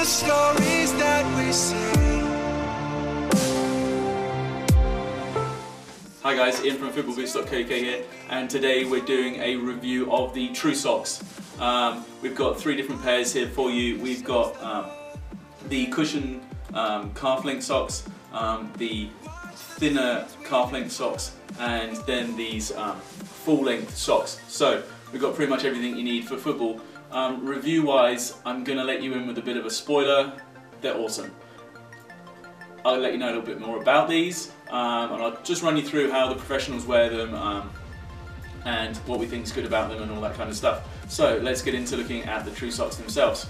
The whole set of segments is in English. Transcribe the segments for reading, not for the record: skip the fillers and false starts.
the stories that we say. Hi guys, Ian from footballboots.co.uk here, and today we're doing a review of the TruSox. We've got three different pairs here for you. We've got the cushion calf length socks, the thinner calf length socks, and then these full length socks. So we've got pretty much everything you need for football. Review wise, I'm going to let you in with a bit of a spoiler. They're awesome. I'll let you know a little bit more about these, and I'll just run you through how the professionals wear them and what we think is good about them and all that kind of stuff. So let's get into looking at the TruSox themselves.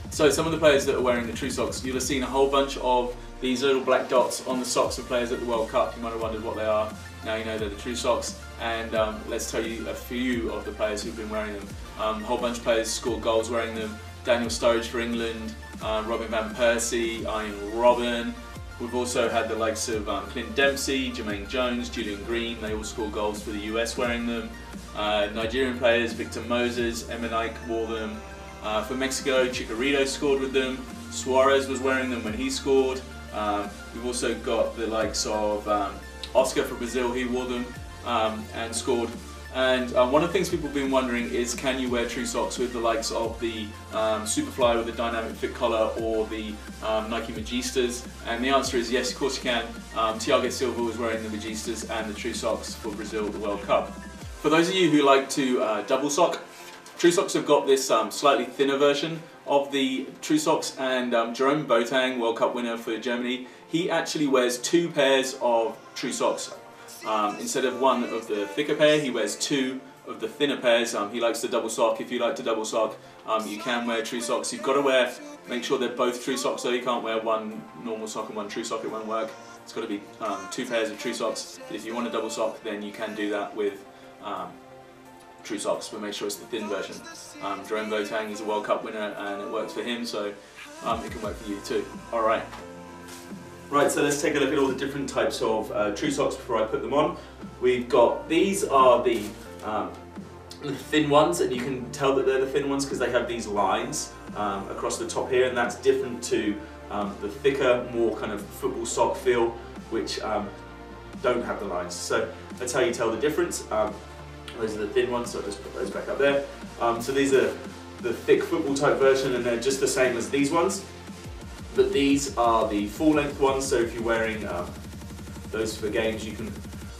So some of the players that are wearing the TruSox, you'll have seen a whole bunch of these little black dots on the socks of players at the World Cup. You might have wondered what they are. Now you know they're the TruSox, and let's tell you a few of the players who've been wearing them. A whole bunch of players scored goals wearing them. Daniel Sturridge for England, Robin van Persie, Arjen Robben. We've also had the likes of Clint Dempsey, Jermaine Jones, Julian Green. They all scored goals for the US wearing them. Nigerian players, Victor Moses, Emenike wore them. For Mexico, Chicharito scored with them. Suarez was wearing them when he scored. We've also got the likes of Oscar for Brazil. He wore them and scored. And one of the things people have been wondering is, can you wear TruSox with the likes of the Superfly with the dynamic fit collar or the Nike Magistas? And the answer is yes, of course you can. Thiago Silva was wearing the Magistas and the TruSox for Brazil at the World Cup. For those of you who like to double sock, TruSox have got this slightly thinner version of the TruSox, and Jerome Boateng, World Cup winner for Germany, he actually wears two pairs of TruSox. Instead of one of the thicker pair, he wears two of the thinner pairs. He likes to double sock. If you like to double sock, you can wear TruSox. You've got to make sure they're both TruSox, so you can't wear one normal sock and one TruSock, it won't work. It's got to be two pairs of TruSox. But if you want to double sock, then you can do that with TruSox, but make sure it's the thin version. Jerome Boateng is a World Cup winner and it works for him, so it can work for you too. Alright. Right, so let's take a look at all the different types of TruSox before I put them on. We've got, these are the thin ones, and you can tell that they're the thin ones because they have these lines across the top here, and that's different to the thicker, more kind of football sock feel, which don't have the lines. So that's how you tell the difference. Those are the thin ones, so I'll just put those back up there. So these are the thick football type version, and they're just the same as these ones. But these are the full length ones, so if you're wearing those for games, you can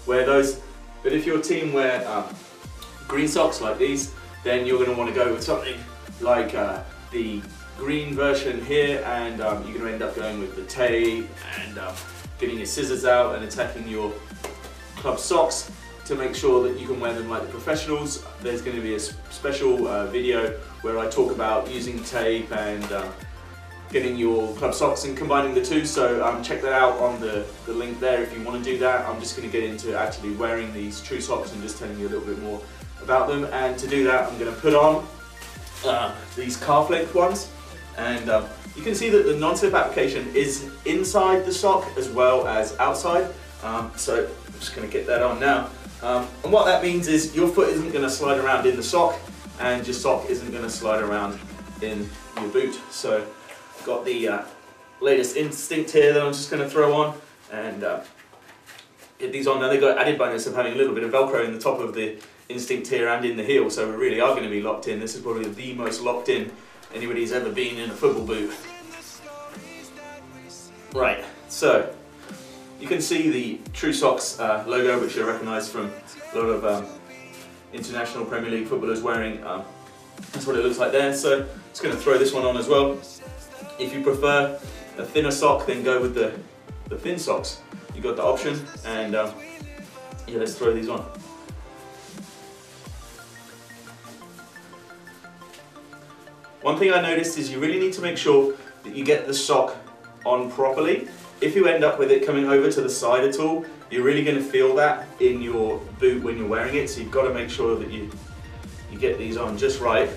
wear those. But if your team wear green socks like these, then you're going to want to go with something like the green version here, and you're going to end up going with the tape and getting your scissors out and attacking your club socks to make sure that you can wear them like the professionals. There's going to be a special video where I talk about using tape and getting your club socks and combining the two, so check that out on the link there if you want to do that. I'm just going to get into actually wearing these TruSox and just telling you a little bit more about them, and to do that I'm going to put on these calf length ones, and you can see that the non-slip application is inside the sock as well as outside, so I'm just going to get that on now. And what that means is your foot isn't going to slide around in the sock, and your sock isn't going to slide around in your boot. So I've got the latest Instinct here that I'm just going to throw on and get these on. Now they've got added bonus of having a little bit of Velcro in the top of the Instinct here and in the heel, so we really are going to be locked in. This is probably the most locked in anybody's ever been in a football boot. Right, so you can see the TruSox logo, which you'll recognise from a lot of international Premier League footballers wearing. That's what it looks like there. So just going to throw this one on as well. If you prefer a thinner sock, then go with the thin socks. You've got the option, and yeah, let's throw these on. One thing I noticed is you really need to make sure that you get the sock on properly. If you end up with it coming over to the side at all, you're really going to feel that in your boot when you're wearing it, so you've got to make sure that you get these on just right.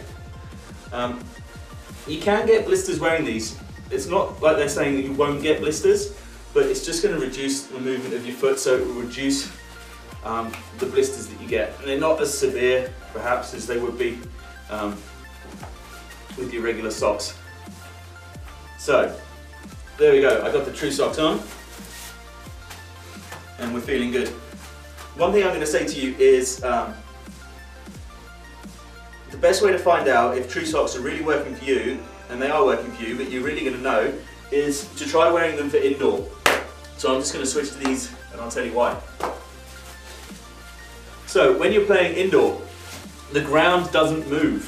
You can get blisters wearing these. It's not like they're saying that you won't get blisters, but it's just going to reduce the movement of your foot, so it will reduce the blisters that you get. And they're not as severe, perhaps, as they would be with your regular socks. So, there we go, I got the TruSox on, and we're feeling good. One thing I'm going to say to you is, the best way to find out if TruSox are really working for you, and they are working for you, but you're really going to know, is to try wearing them for indoor. So I'm just going to switch to these, and I'll tell you why. So, when you're playing indoor, the ground doesn't move.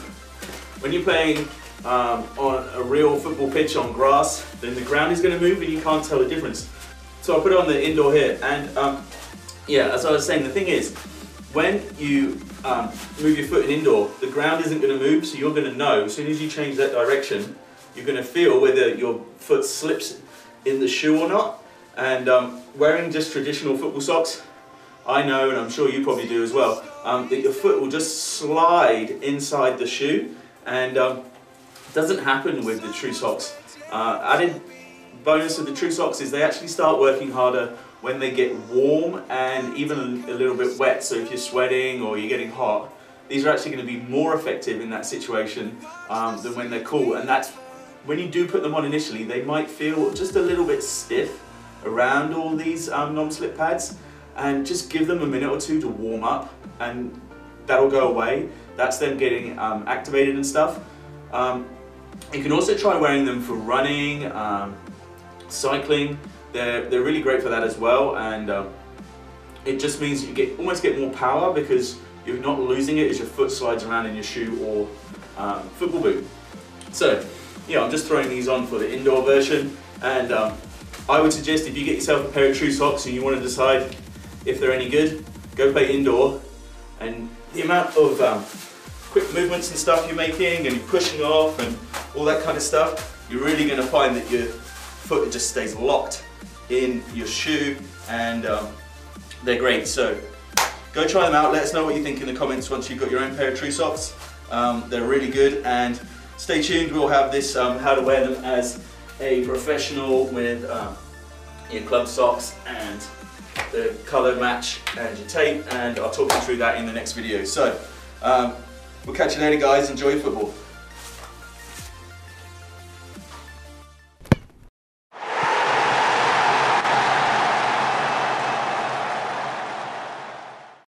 When you're playing on a real football pitch on grass, then the ground is going to move and you can't tell the difference. So I'll put it on the indoor here, and yeah, as I was saying, the thing is, when you move your foot in indoor, the ground isn't going to move, so you're going to know, as soon as you change that direction, you're going to feel whether your foot slips in the shoe or not. And wearing just traditional football socks, I know, and I'm sure you probably do as well, that your foot will just slide inside the shoe, and doesn't happen with the TruSox. Added bonus of the TruSox is they actually start working harder when they get warm and even a little bit wet. So if you're sweating or you're getting hot, these are actually going to be more effective in that situation than when they're cool. And that's when you do put them on initially, they might feel just a little bit stiff around all these non-slip pads, and just give them a minute or two to warm up, and that'll go away. That's them getting activated and stuff. You can also try wearing them for running, cycling. They're really great for that as well, and it just means you almost get more power because you're not losing it as your foot slides around in your shoe or football boot. So yeah, I'm just throwing these on for the indoor version, and I would suggest if you get yourself a pair of TruSox and you want to decide if they're any good, go play indoor, and the amount of quick movements and stuff you're making and you're pushing off and all that kind of stuff, you're really going to find that your foot just stays locked in your shoe, and they're great. So go try them out, let us know what you think in the comments once you've got your own pair of TruSox. They're really good, and stay tuned, we'll have this how to wear them as a professional with your club socks and the colour match and your tape, and I'll talk you through that in the next video. So we'll catch you later guys, enjoy your football.